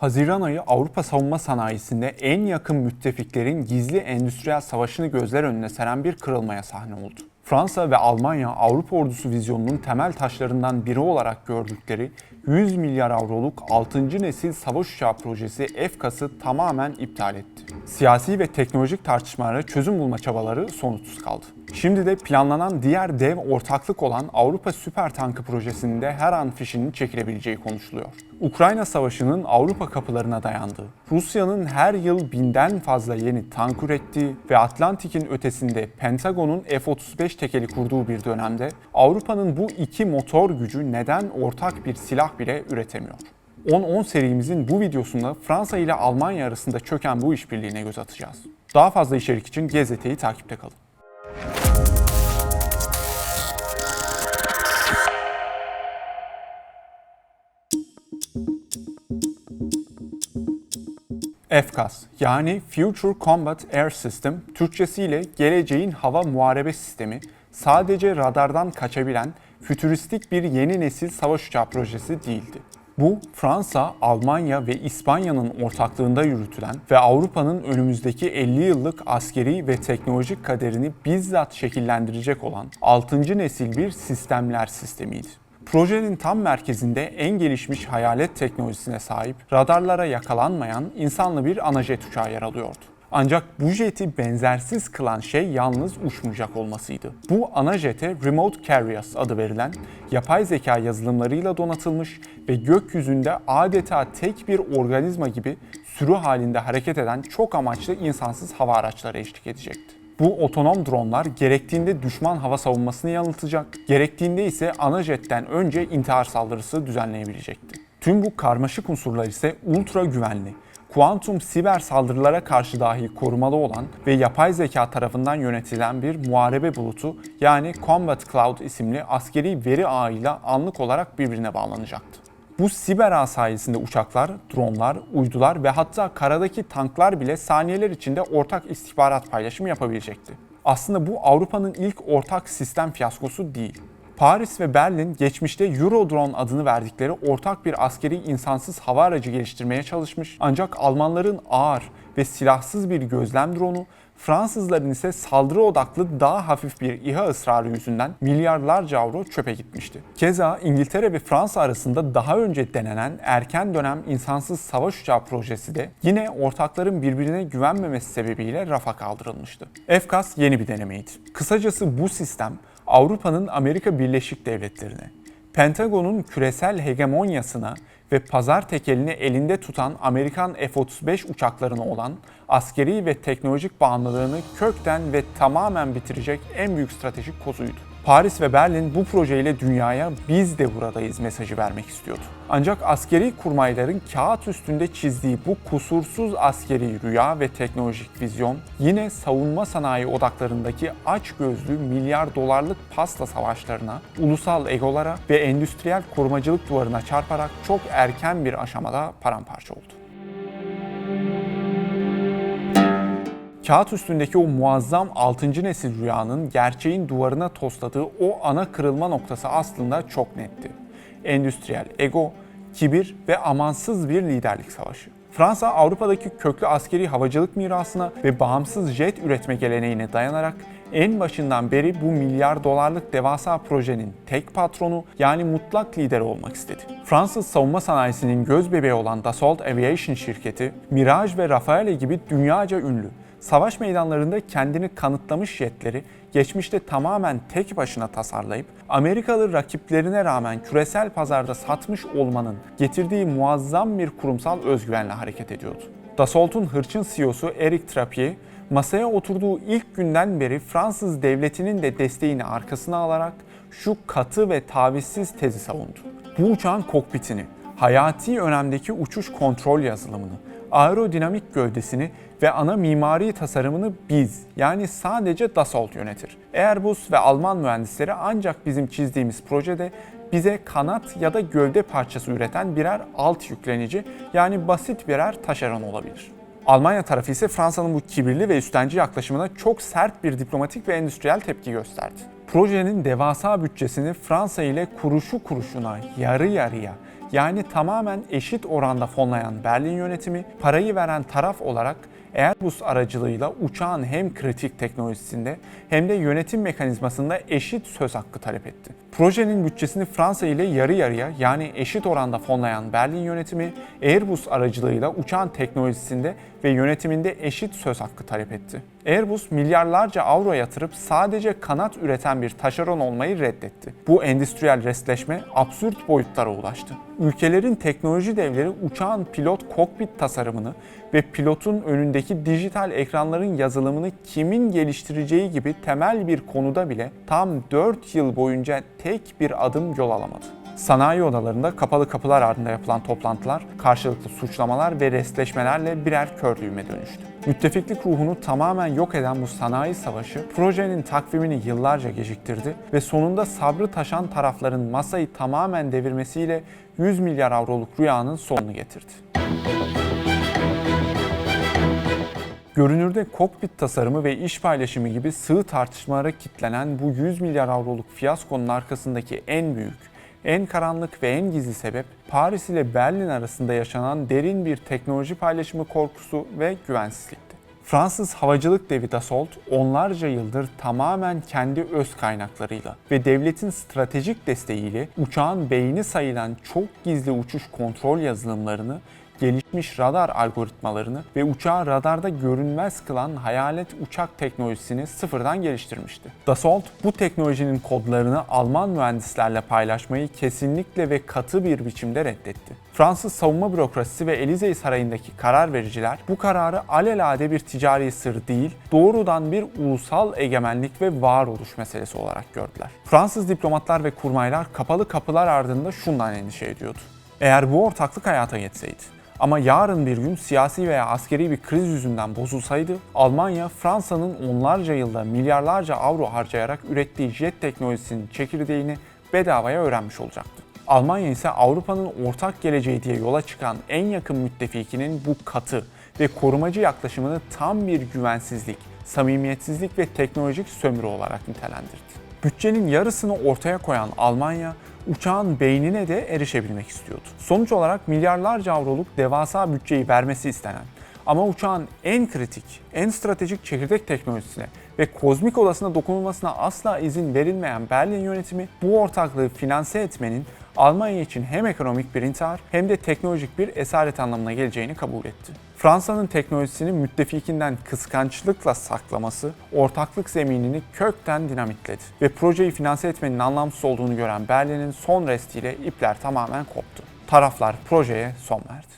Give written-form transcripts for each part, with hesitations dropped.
Haziran ayı Avrupa savunma sanayisinde en yakın müttefiklerin gizli endüstriyel savaşını gözler önüne seren bir kırılmaya sahne oldu. Fransa ve Almanya Avrupa ordusu vizyonunun temel taşlarından biri olarak gördükleri 100 milyar avroluk 6. nesil savaş uçağı projesi FCAS'ı tamamen iptal etti. Siyasi ve teknolojik tartışmalara çözüm bulma çabaları sonuçsuz kaldı. Şimdi de planlanan diğer dev ortaklık olan Avrupa Süper Tankı projesinin de her an fişinin çekilebileceği konuşuluyor. Ukrayna Savaşı'nın Avrupa kapılarına dayandığı, Rusya'nın her yıl 1000'den fazla yeni tank ürettiği ve Atlantik'in ötesinde Pentagon'un F-35 tekeli kurduğu bir dönemde Avrupa'nın bu iki motor gücü neden ortak bir silah bile üretemiyor? 10-10 serimizin bu videosunda Fransa ile Almanya arasında çöken bu işbirliğine göz atacağız. Daha fazla içerik için GZT'yi takipte kalın. FCAS yani Future Combat Air System, Türkçesiyle geleceğin hava muharebe sistemi, sadece radardan kaçabilen fütüristik bir yeni nesil savaş uçağı projesi değildi. Bu, Fransa, Almanya ve İspanya'nın ortaklığında yürütülen ve Avrupa'nın önümüzdeki 50 yıllık askeri ve teknolojik kaderini bizzat şekillendirecek olan 6. nesil bir sistemler sistemiydi. Projenin tam merkezinde en gelişmiş hayalet teknolojisine sahip, radarlara yakalanmayan insanlı bir anajet uçağı yer alıyordu. Ancak bu jeti benzersiz kılan şey yalnız uçmayacak olmasıydı. Bu ana jete Remote Carriers adı verilen, yapay zeka yazılımlarıyla donatılmış ve gökyüzünde adeta tek bir organizma gibi sürü halinde hareket eden çok amaçlı insansız hava araçları eşlik edecekti. Bu otonom dronlar gerektiğinde düşman hava savunmasını yanıltacak, gerektiğinde ise ana jetten önce intihar saldırısı düzenleyebilecekti. Tüm bu karmaşık unsurlar ise ultra güvenli, kuantum siber saldırılara karşı dahi korumalı olan ve yapay zeka tarafından yönetilen bir muharebe bulutu yani Combat Cloud isimli askeri veri ağıyla anlık olarak birbirine bağlanacaktı. Bu siber ağ sayesinde uçaklar, dronlar, uydular ve hatta karadaki tanklar bile saniyeler içinde ortak istihbarat paylaşımı yapabilecekti. Aslında bu Avrupa'nın ilk ortak sistem fiyaskosu değil. Paris ve Berlin geçmişte Eurodrone adını verdikleri ortak bir askeri insansız hava aracı geliştirmeye çalışmış, ancak Almanların ağır ve silahsız bir gözlem dronu, Fransızların ise saldırı odaklı daha hafif bir İHA ısrarı yüzünden milyarlarca avro çöpe gitmişti. Keza İngiltere ve Fransa arasında daha önce denenen erken dönem insansız savaş uçağı projesi de yine ortakların birbirine güvenmemesi sebebiyle rafa kaldırılmıştı. FCAS yeni bir denemeydi. Kısacası bu sistem Avrupa'nın Amerika Birleşik Devletleri'ne, Pentagon'un küresel hegemonyasına ve pazar tekelini elinde tutan Amerikan F-35 uçaklarına olan askeri ve teknolojik bağımlılığını kökten ve tamamen bitirecek en büyük stratejik kozuydu. Paris ve Berlin bu projeyle dünyaya "biz de buradayız" mesajı vermek istiyordu. Ancak askeri kurmayların kağıt üstünde çizdiği bu kusursuz askeri rüya ve teknolojik vizyon yine savunma sanayi odaklarındaki açgözlü milyar dolarlık pasta savaşlarına, ulusal egolara ve endüstriyel korumacılık duvarına çarparak çok erken bir aşamada paramparça oldu. Kağıt üstündeki o muazzam 6. nesil rüyanın gerçeğin duvarına tosladığı o ana kırılma noktası aslında çok netti. Endüstriyel ego, kibir ve amansız bir liderlik savaşı. Fransa, Avrupa'daki köklü askeri havacılık mirasına ve bağımsız jet üretme geleneğine dayanarak en başından beri bu milyar dolarlık devasa projenin tek patronu yani mutlak lideri olmak istedi. Fransız savunma sanayisinin gözbebeği olan Dassault Aviation şirketi, Mirage ve Rafale gibi dünyaca ünlü, savaş meydanlarında kendini kanıtlamış jetleri geçmişte tamamen tek başına tasarlayıp Amerikalı rakiplerine rağmen küresel pazarda satmış olmanın getirdiği muazzam bir kurumsal özgüvenle hareket ediyordu. Dassault'un hırçın CEO'su Eric Trappier, masaya oturduğu ilk günden beri Fransız devletinin de desteğini arkasına alarak şu katı ve tavizsiz tezi savundu. Bu uçağın kokpitini, hayati önemdeki uçuş kontrol yazılımını, aerodinamik gövdesini ve ana mimari tasarımını biz, yani sadece Dassault yönetir. Airbus ve Alman mühendisleri ancak bizim çizdiğimiz projede bize kanat ya da gövde parçası üreten birer alt yüklenici, yani basit birer taşeron olabilir. Almanya tarafı ise Fransa'nın bu kibirli ve üstenci yaklaşımına çok sert bir diplomatik ve endüstriyel tepki gösterdi. Projenin devasa bütçesini Fransa ile kuruşu kuruşuna, yarı yarıya, yani tamamen eşit oranda fonlayan Berlin yönetimi, parayı veren taraf olarak Airbus aracılığıyla uçağın hem kritik teknolojisinde hem de yönetim mekanizmasında eşit söz hakkı talep etti. Projenin bütçesini Fransa ile yarı yarıya yani eşit oranda fonlayan Berlin yönetimi, Airbus aracılığıyla uçağın teknolojisinde ve yönetiminde eşit söz hakkı talep etti. Airbus milyarlarca avro yatırıp sadece kanat üreten bir taşeron olmayı reddetti. Bu endüstriyel restleşme absürt boyutlara ulaştı. Ülkelerin teknoloji devleri uçağın pilot kokpit tasarımını ve pilotun önündeki dijital ekranların yazılımını kimin geliştireceği gibi temel bir konuda bile tam 4 yıl boyunca tek bir adım yol alamadı. Sanayi odalarında kapalı kapılar ardında yapılan toplantılar, karşılıklı suçlamalar ve restleşmelerle birer kör düğüme dönüştü. Müttefiklik ruhunu tamamen yok eden bu sanayi savaşı, projenin takvimini yıllarca geciktirdi ve sonunda sabrı taşan tarafların masayı tamamen devirmesiyle 100 milyar avroluk rüyanın sonunu getirdi. Görünürde kokpit tasarımı ve iş paylaşımı gibi sığ tartışmalara kitlenen bu 100 milyar avroluk fiyaskonun arkasındaki en büyük, en karanlık ve en gizli sebep Paris ile Berlin arasında yaşanan derin bir teknoloji paylaşımı korkusu ve güvensizlikti. Fransız havacılık devi Dassault onlarca yıldır tamamen kendi öz kaynaklarıyla ve devletin stratejik desteğiyle uçağın beyni sayılan çok gizli uçuş kontrol yazılımlarını, gelişmiş radar algoritmalarını ve uçağı radarda görünmez kılan hayalet uçak teknolojisini sıfırdan geliştirmişti. Dassault bu teknolojinin kodlarını Alman mühendislerle paylaşmayı kesinlikle ve katı bir biçimde reddetti. Fransız savunma bürokrasisi ve Elysee Sarayı'ndaki karar vericiler bu kararı alelade bir ticari sır değil, doğrudan bir ulusal egemenlik ve varoluş meselesi olarak gördüler. Fransız diplomatlar ve kurmaylar kapalı kapılar ardında şundan endişe ediyordu. Eğer bu ortaklık hayata geçseydi, ama yarın bir gün siyasi veya askeri bir kriz yüzünden bozulsaydı, Almanya, Fransa'nın onlarca yılda milyarlarca avro harcayarak ürettiği jet teknolojisinin çekirdeğini bedavaya öğrenmiş olacaktı. Almanya ise Avrupa'nın ortak geleceği diye yola çıkan en yakın müttefikinin bu katı ve korumacı yaklaşımını tam bir güvensizlik, samimiyetsizlik ve teknolojik sömürü olarak nitelendirdi. Bütçenin yarısını ortaya koyan Almanya, uçağın beynine de erişebilmek istiyordu. Sonuç olarak milyarlarca avroluk devasa bütçeyi vermesi istenen ama uçağın en kritik, en stratejik çekirdek teknolojisine ve kozmik odasına dokunulmasına asla izin verilmeyen Berlin yönetimi bu ortaklığı finanse etmenin Almanya için hem ekonomik bir intihar hem de teknolojik bir esaret anlamına geleceğini kabul etti. Fransa'nın teknolojisini müttefikinden kıskançlıkla saklaması ortaklık zeminini kökten dinamitledi ve projeyi finanse etmenin anlamsız olduğunu gören Berlin'in son restiyle ipler tamamen koptu. Taraflar projeye son verdi.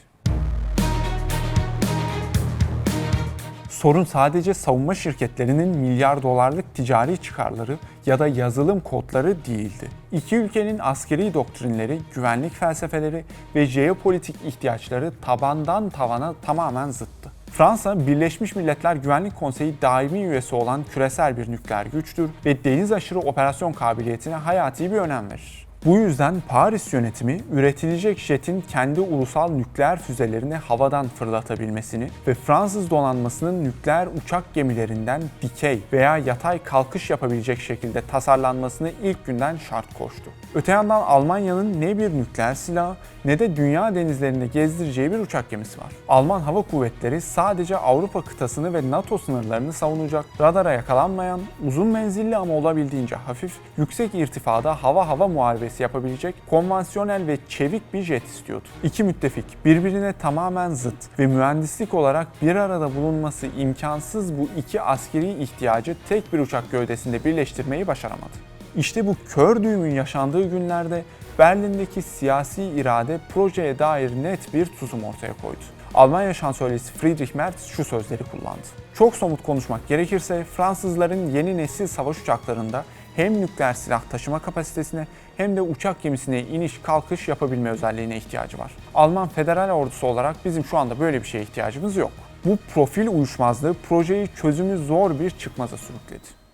Sorun sadece savunma şirketlerinin milyar dolarlık ticari çıkarları ya da yazılım kodları değildi. İki ülkenin askeri doktrinleri, güvenlik felsefeleri ve jeopolitik ihtiyaçları tabandan tavana tamamen zıttı. Fransa, Birleşmiş Milletler Güvenlik Konseyi daimi üyesi olan küresel bir nükleer güçtür ve deniz aşırı operasyon kabiliyetine hayati bir önem verir. Bu yüzden Paris yönetimi üretilecek jetin kendi ulusal nükleer füzelerini havadan fırlatabilmesini ve Fransız donanmasının nükleer uçak gemilerinden dikey veya yatay kalkış yapabilecek şekilde tasarlanmasını ilk günden şart koştu. Öte yandan Almanya'nın ne bir nükleer silah ne de dünya denizlerinde gezdireceği bir uçak gemisi var. Alman Hava Kuvvetleri sadece Avrupa kıtasını ve NATO sınırlarını savunacak, radara yakalanmayan, uzun menzilli ama olabildiğince hafif, yüksek irtifada hava muharebesi yapabilecek konvansiyonel ve çevik bir jet istiyordu. İki müttefik birbirine tamamen zıt ve mühendislik olarak bir arada bulunması imkansız bu iki askeri ihtiyacı tek bir uçak gövdesinde birleştirmeyi başaramadı. İşte bu kör düğümün yaşandığı günlerde Berlin'deki siyasi irade projeye dair net bir tutum ortaya koydu. Almanya şansölyesi Friedrich Merz şu sözleri kullandı. Çok somut konuşmak gerekirse Fransızların yeni nesil savaş uçaklarında hem nükleer silah taşıma kapasitesine hem de uçak gemisine iniş kalkış yapabilme özelliğine ihtiyacı var. Alman federal ordusu olarak bizim şu anda böyle bir şeye ihtiyacımız yok. Bu profil uyuşmazlığı projeyi çözümü zor bir çıkmaza sürükledi.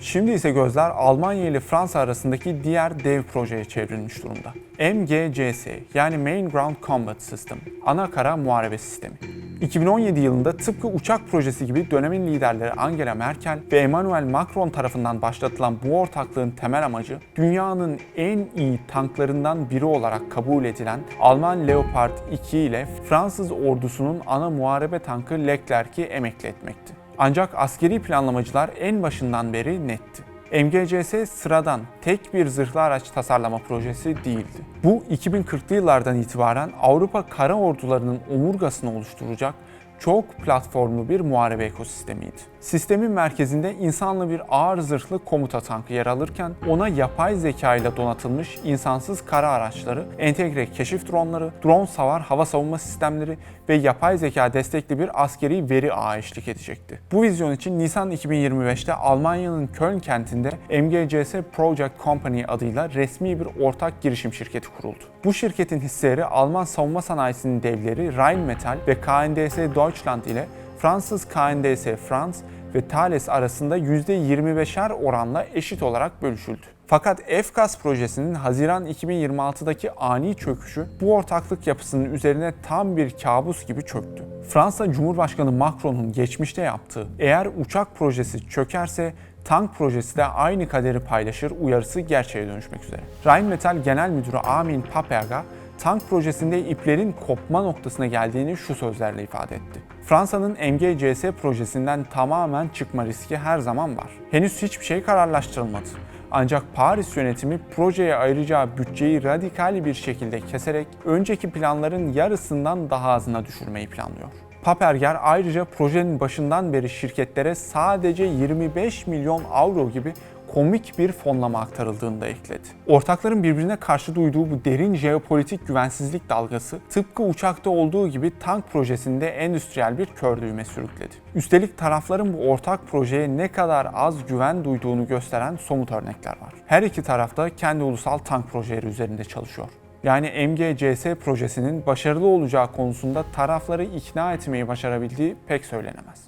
Şimdi ise gözler Almanya ile Fransa arasındaki diğer dev projeye çevrilmiş durumda. MGCS yani Main Ground Combat System, ana kara muharebe sistemi. 2017 yılında tıpkı uçak projesi gibi dönemin liderleri Angela Merkel ve Emmanuel Macron tarafından başlatılan bu ortaklığın temel amacı, dünyanın en iyi tanklarından biri olarak kabul edilen Alman Leopard 2 ile Fransız ordusunun ana muharebe tankı Leclerc'i emekli etmekti. Ancak askeri planlamacılar en başından beri netti. MGCS sıradan tek bir zırhlı araç tasarlama projesi değildi. Bu 2040'lı yıllardan itibaren Avrupa kara ordularının omurgasını oluşturacak çok platformlu bir muharebe ekosistemiydi. Sistemin merkezinde insanlı bir ağır zırhlı komuta tankı yer alırken ona yapay zeka ile donatılmış insansız kara araçları, entegre keşif dronları, drone savar hava savunma sistemleri ve yapay zeka destekli bir askeri veri ağı eşlik edecekti. Bu vizyon için Nisan 2025'te Almanya'nın Köln kentinde MGCS Project Company adıyla resmi bir ortak girişim şirketi kuruldu. Bu şirketin hisseleri Alman savunma sanayisinin devleri Rheinmetall ve KNDS Deutschland ile Fransız KNDS France ve Thales arasında %25'er oranla eşit olarak bölüşüldü. Fakat FCAS projesinin Haziran 2026'daki ani çöküşü bu ortaklık yapısının üzerine tam bir kabus gibi çöktü. Fransa Cumhurbaşkanı Macron'un geçmişte yaptığı "eğer uçak projesi çökerse tank projesi de aynı kaderi paylaşır" uyarısı gerçeğe dönüşmek üzere. Rheinmetall Genel Müdürü Armin Paperga, tank projesinde iplerin kopma noktasına geldiğini şu sözlerle ifade etti: "Fransa'nın MGCS projesinden tamamen çıkma riski her zaman var. Henüz hiçbir şey kararlaştırılmadı. Ancak Paris yönetimi projeye ayıracağı bütçeyi radikal bir şekilde keserek önceki planların yarısından daha azına düşürmeyi planlıyor." Paperger ayrıca projenin başından beri şirketlere sadece 25 milyon avro gibi komik bir fonlama aktarıldığını da ekledi. Ortakların birbirine karşı duyduğu bu derin jeopolitik güvensizlik dalgası tıpkı uçakta olduğu gibi tank projesinde endüstriyel bir kör düğme sürükledi. Üstelik tarafların bu ortak projeye ne kadar az güven duyduğunu gösteren somut örnekler var. Her iki taraf da kendi ulusal tank projeleri üzerinde çalışıyor. Yani MGCS projesinin başarılı olacağı konusunda tarafları ikna etmeyi başarabildiği pek söylenemez.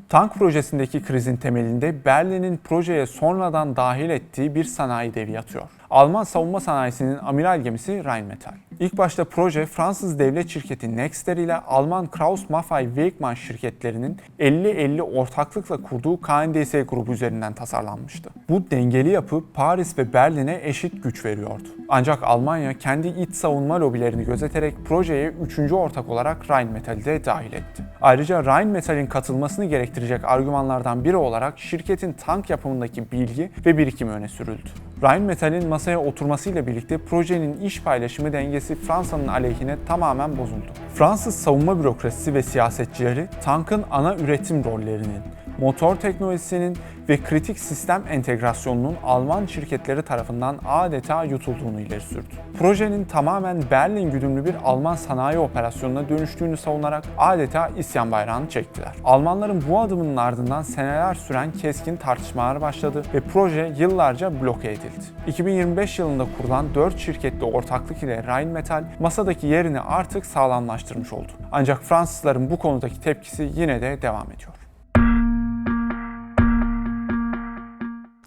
Tank projesindeki krizin temelinde Berlin'in projeye sonradan dahil ettiği bir sanayi devi yatıyor. Alman savunma sanayisinin amiral gemisi Rheinmetall. İlk başta proje Fransız devlet şirketi Nexter ile Alman Krauss-Maffei-Wegmann şirketlerinin 50-50 ortaklıkla kurduğu KNDS grubu üzerinden tasarlanmıştı. Bu dengeli yapı Paris ve Berlin'e eşit güç veriyordu. Ancak Almanya kendi iç savunma lobilerini gözeterek projeye 3. ortak olarak Rheinmetall'i de dahil etti. Ayrıca Rheinmetall'in katılmasını gerektirecek argümanlardan biri olarak şirketin tank yapımındaki bilgi ve birikimi öne sürüldü. Rheinmetall'in masaya oturmasıyla birlikte projenin iş paylaşımı dengesi Fransa'nın aleyhine tamamen bozuldu. Fransız savunma bürokrasisi ve siyasetçileri tankın ana üretim rollerinin, motor teknolojisinin ve kritik sistem entegrasyonunun Alman şirketleri tarafından adeta yutulduğunu ileri sürdü. Projenin tamamen Berlin güdümlü bir Alman sanayi operasyonuna dönüştüğünü savunarak adeta isyan bayrağını çektiler. Almanların bu adımının ardından seneler süren keskin tartışmalar başladı ve proje yıllarca bloke edildi. 2025 yılında kurulan 4 şirketli ortaklık ile Rheinmetall masadaki yerini artık sağlamlaştırmış oldu. Ancak Fransızların bu konudaki tepkisi yine de devam ediyor.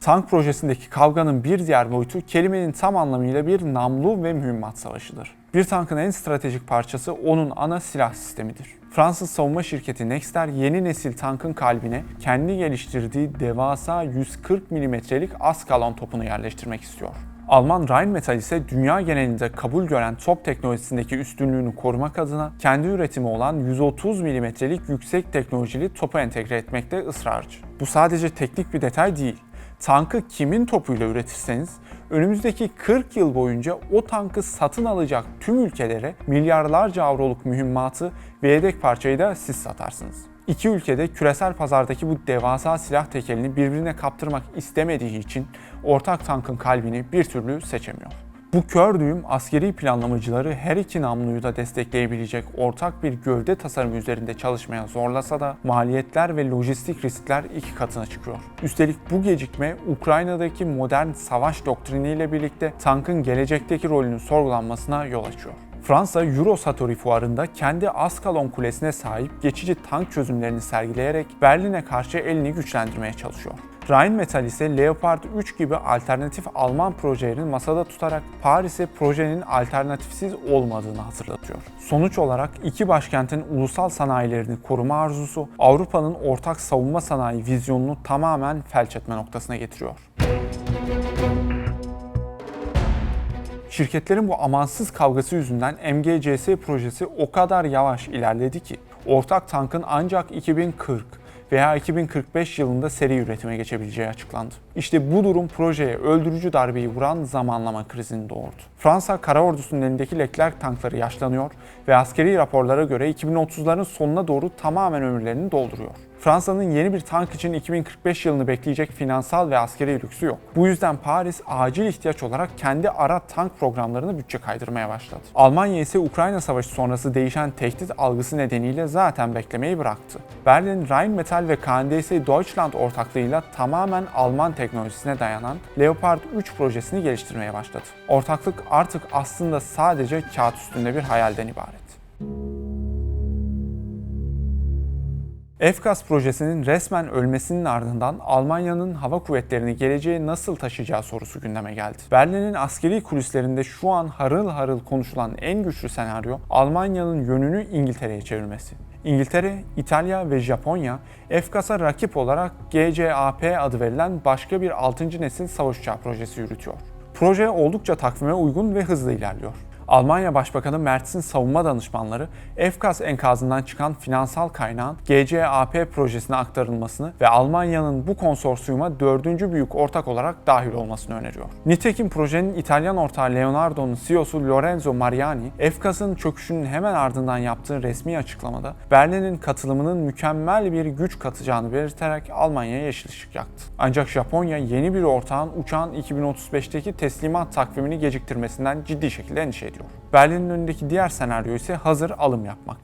Tank projesindeki kavganın bir diğer boyutu kelimenin tam anlamıyla bir namlu ve mühimmat savaşıdır. Bir tankın en stratejik parçası onun ana silah sistemidir. Fransız savunma şirketi Nexter yeni nesil tankın kalbine kendi geliştirdiği devasa 140 mm'lik Ascalon topunu yerleştirmek istiyor. Alman Rheinmetall ise dünya genelinde kabul gören top teknolojisindeki üstünlüğünü korumak adına kendi üretimi olan 130 mm'lik yüksek teknolojili topu entegre etmekte ısrarcı. Bu sadece teknik bir detay değil. Tankı kimin topuyla üretirseniz önümüzdeki 40 yıl boyunca o tankı satın alacak tüm ülkelere milyarlarca avroluk mühimmatı ve yedek parçayı da siz satarsınız. İki ülkede küresel pazardaki bu devasa silah tekelini birbirine kaptırmak istemediği için ortak tankın kalbini bir türlü seçemiyor. Bu kör düğüm askeri planlamacıları her iki namluyu da destekleyebilecek ortak bir gövde tasarımı üzerinde çalışmaya zorlasa da maliyetler ve lojistik riskler iki katına çıkıyor. Üstelik bu gecikme Ukrayna'daki modern savaş doktriniyle birlikte tankın gelecekteki rolünün sorgulanmasına yol açıyor. Fransa, Eurosatory fuarında kendi Ascalon kulesine sahip geçici tank çözümlerini sergileyerek Berlin'e karşı elini güçlendirmeye çalışıyor. Rheinmetall ise Leopard 3 gibi alternatif Alman projelerini masada tutarak Paris'e projenin alternatifsiz olmadığını hatırlatıyor. Sonuç olarak iki başkentin ulusal sanayilerini koruma arzusu Avrupa'nın ortak savunma sanayi vizyonunu tamamen felç etme noktasına getiriyor. Şirketlerin bu amansız kavgası yüzünden MGCS projesi o kadar yavaş ilerledi ki ortak tankın ancak 2040 veya 2045 yılında seri üretime geçebileceği açıklandı. İşte bu durum projeye öldürücü darbeyi vuran zamanlama krizini doğurdu. Fransa kara ordusunun elindeki Leclerc tankları yaşlanıyor ve askeri raporlara göre 2030'ların sonuna doğru tamamen ömürlerini dolduruyor. Fransa'nın yeni bir tank için 2045 yılını bekleyecek finansal ve askeri lüksü yok. Bu yüzden Paris acil ihtiyaç olarak kendi ara tank programlarını bütçe kaydırmaya başladı. Almanya ise Ukrayna Savaşı sonrası değişen tehdit algısı nedeniyle zaten beklemeyi bıraktı. Berlin, Rheinmetall ve KNDS Deutschland ortaklığıyla tamamen Alman teknolojisine dayanan Leopard 3 projesini geliştirmeye başladı. Ortaklık artık aslında sadece kağıt üstünde bir hayalden ibaret. FCAS projesinin resmen ölmesinin ardından Almanya'nın hava kuvvetlerini geleceğe nasıl taşıyacağı sorusu gündeme geldi. Berlin'in askeri kulislerinde şu an harıl harıl konuşulan en güçlü senaryo Almanya'nın yönünü İngiltere'ye çevirmesi. İngiltere, İtalya ve Japonya, FCAS'a rakip olarak GCAP adı verilen başka bir 6. nesil savaş uçağı projesi yürütüyor. Proje oldukça takvime uygun ve hızlı ilerliyor. Almanya Başbakanı Merz'in savunma danışmanları, FCAS enkazından çıkan finansal kaynağın GCAP projesine aktarılmasını ve Almanya'nın bu konsorsiyuma 4. büyük ortak olarak dahil olmasını öneriyor. Nitekim projenin İtalyan ortağı Leonardo'nun CEO'su Lorenzo Mariani, FCAS'ın çöküşünün hemen ardından yaptığı resmi açıklamada Berlin'in katılımının mükemmel bir güç katacağını belirterek Almanya'ya yeşil ışık yaktı. Ancak Japonya yeni bir ortağın uçağın 2035'teki teslimat takvimini geciktirmesinden ciddi şekilde endişe ediyor. Berlin'in önündeki diğer senaryo ise hazır alım yapmak.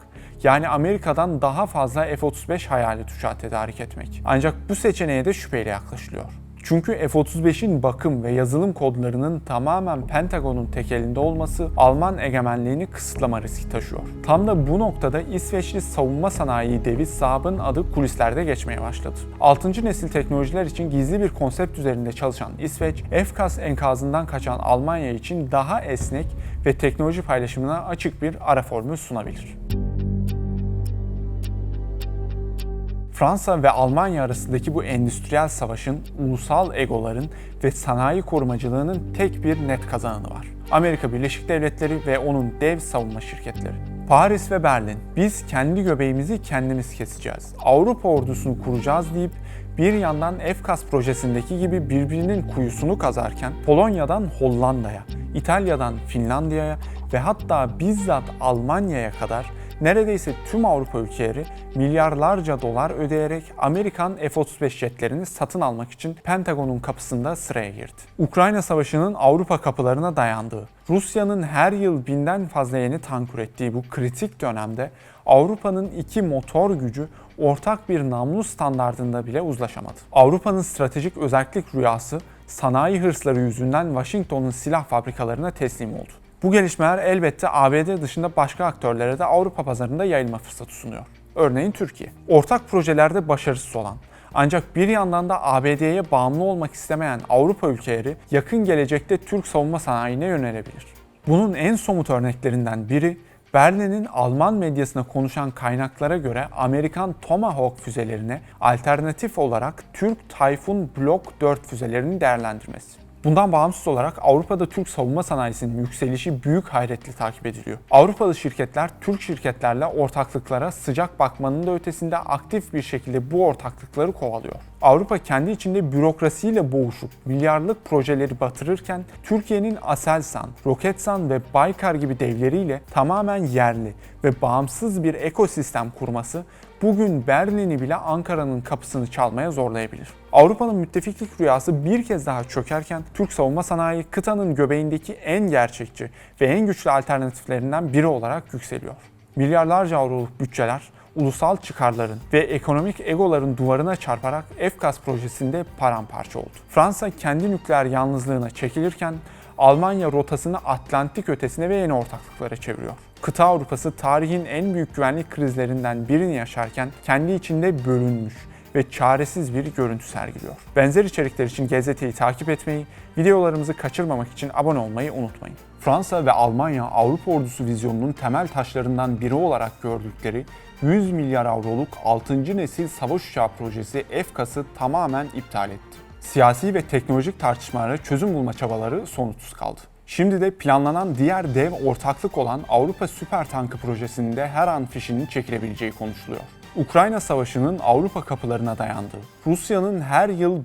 Yani Amerika'dan daha fazla F-35 hayalet uçağı tedarik etmek. Ancak bu seçeneğe de şüpheyle yaklaşılıyor. Çünkü F-35'in bakım ve yazılım kodlarının tamamen Pentagon'un tek elinde olması Alman egemenliğini kısıtlama riski taşıyor. Tam da bu noktada İsveçli savunma sanayi devi Saab'ın adı kulislerde geçmeye başladı. 6. nesil teknolojiler için gizli bir konsept üzerinde çalışan İsveç, FCAS enkazından kaçan Almanya için daha esnek ve teknoloji paylaşımına açık bir ara formül sunabilir. Fransa ve Almanya arasındaki bu endüstriyel savaşın ulusal egoların ve sanayi korumacılığının tek bir net kazananı var. Amerika Birleşik Devletleri ve onun dev savunma şirketleri. Paris ve Berlin, biz kendi göbeğimizi kendimiz keseceğiz, Avrupa ordusunu kuracağız deyip bir yandan FCAS projesindeki gibi birbirinin kuyusunu kazarken Polonya'dan Hollanda'ya, İtalya'dan Finlandiya'ya ve hatta bizzat Almanya'ya kadar neredeyse tüm Avrupa ülkeleri milyarlarca dolar ödeyerek Amerikan F-35 jetlerini satın almak için Pentagon'un kapısında sıraya girdi. Ukrayna Savaşı'nın Avrupa kapılarına dayandığı, Rusya'nın her yıl 1000'den fazla yeni tank ürettiği bu kritik dönemde Avrupa'nın iki motor gücü ortak bir namlu standardında bile uzlaşamadı. Avrupa'nın stratejik özellik rüyası sanayi hırsları yüzünden Washington'un silah fabrikalarına teslim oldu. Bu gelişmeler elbette ABD dışında başka aktörlere de Avrupa pazarında yayılma fırsatı sunuyor. Örneğin Türkiye. Ortak projelerde başarısız olan, ancak bir yandan da ABD'ye bağımlı olmak istemeyen Avrupa ülkeleri yakın gelecekte Türk savunma sanayine yönelebilir. Bunun en somut örneklerinden biri, Berlin'in Alman medyasına konuşan kaynaklara göre Amerikan Tomahawk füzelerine alternatif olarak Türk Tayfun Block 4 füzelerini değerlendirmesi. Bundan bağımsız olarak Avrupa'da Türk savunma sanayisinin yükselişi büyük hayretle takip ediliyor. Avrupalı şirketler Türk şirketlerle ortaklıklara sıcak bakmanın da ötesinde aktif bir şekilde bu ortaklıkları kovalıyor. Avrupa kendi içinde bürokrasiyle boğuşup milyarlık projeleri batırırken Türkiye'nin Aselsan, Roketsan ve Baykar gibi devleriyle tamamen yerli ve bağımsız bir ekosistem kurması bugün Berlin'i bile Ankara'nın kapısını çalmaya zorlayabilir. Avrupa'nın müttefiklik rüyası bir kez daha çökerken Türk savunma sanayi kıtanın göbeğindeki en gerçekçi ve en güçlü alternatiflerinden biri olarak yükseliyor. Milyarlarca avroluk bütçeler, ulusal çıkarların ve ekonomik egoların duvarına çarparak FCAS projesinde paramparça oldu. Fransa kendi nükleer yalnızlığına çekilirken Almanya rotasını Atlantik ötesine ve yeni ortaklıklara çeviriyor. Kıta Avrupası tarihin en büyük güvenlik krizlerinden birini yaşarken kendi içinde bölünmüş ve çaresiz bir görüntü sergiliyor. Benzer içerikler için GZT'yi takip etmeyi, videolarımızı kaçırmamak için abone olmayı unutmayın. Fransa ve Almanya Avrupa Ordusu vizyonunun temel taşlarından biri olarak gördükleri 100 milyar avroluk 6. nesil savaş uçağı projesi FCAS'ı tamamen iptal etti. Siyasi ve teknolojik tartışmalara çözüm bulma çabaları sonuçsuz kaldı. Şimdi de planlanan diğer dev ortaklık olan Avrupa Süper Tankı projesinde her an fişinin çekilebileceği konuşuluyor. Ukrayna Savaşı'nın Avrupa kapılarına dayandığı, Rusya'nın her yıl